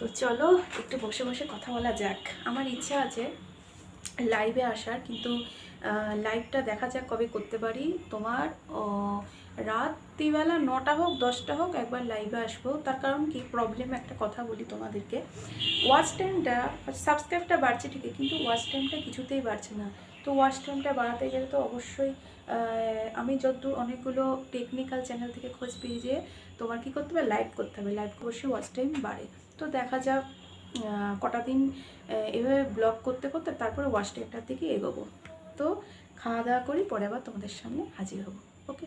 তো চলো একটু বসে বসে কথা বলা যাক। আমার ইচ্ছা আছে লাইভে আসার, কিন্তু লাইভটা দেখা যাক কবে করতে পারি। তোমার রাত্রিবেলা 9টা হোক 10টা হোক একবার লাইভে আসবো। তার কারণ কি, প্রবলেম একটা কথা বলি তোমাদেরকে, ওয়াচ টাইমটা, সাবস্ক্রাইবটা বাড়ছে ঠিকই, কিন্তু ওয়াচ টাইমটা কিছুতেই বাড়ছে না। তো ওয়াচ টাইমটা বাড়াতে গেলে তো অবশ্যই আমি যতদূর অনেকগুলো টেকনিক্যাল চ্যানেল থেকে খোঁজ পেয়ে যে তোমার কী করতে হবে, লাইভ করতে হবে, লাইভ অবশ্যই ওয়াচ টাইম বাড়ে। তো দেখা যাক কটা দিন এভাবে ব্লগ করতে করতে তারপরে ওয়াচ টাইমটার দিকে এগোবো। তো খাওয়া দাওয়া করি, পরে আবার তোমাদের সামনে হাজির হব। ওকে।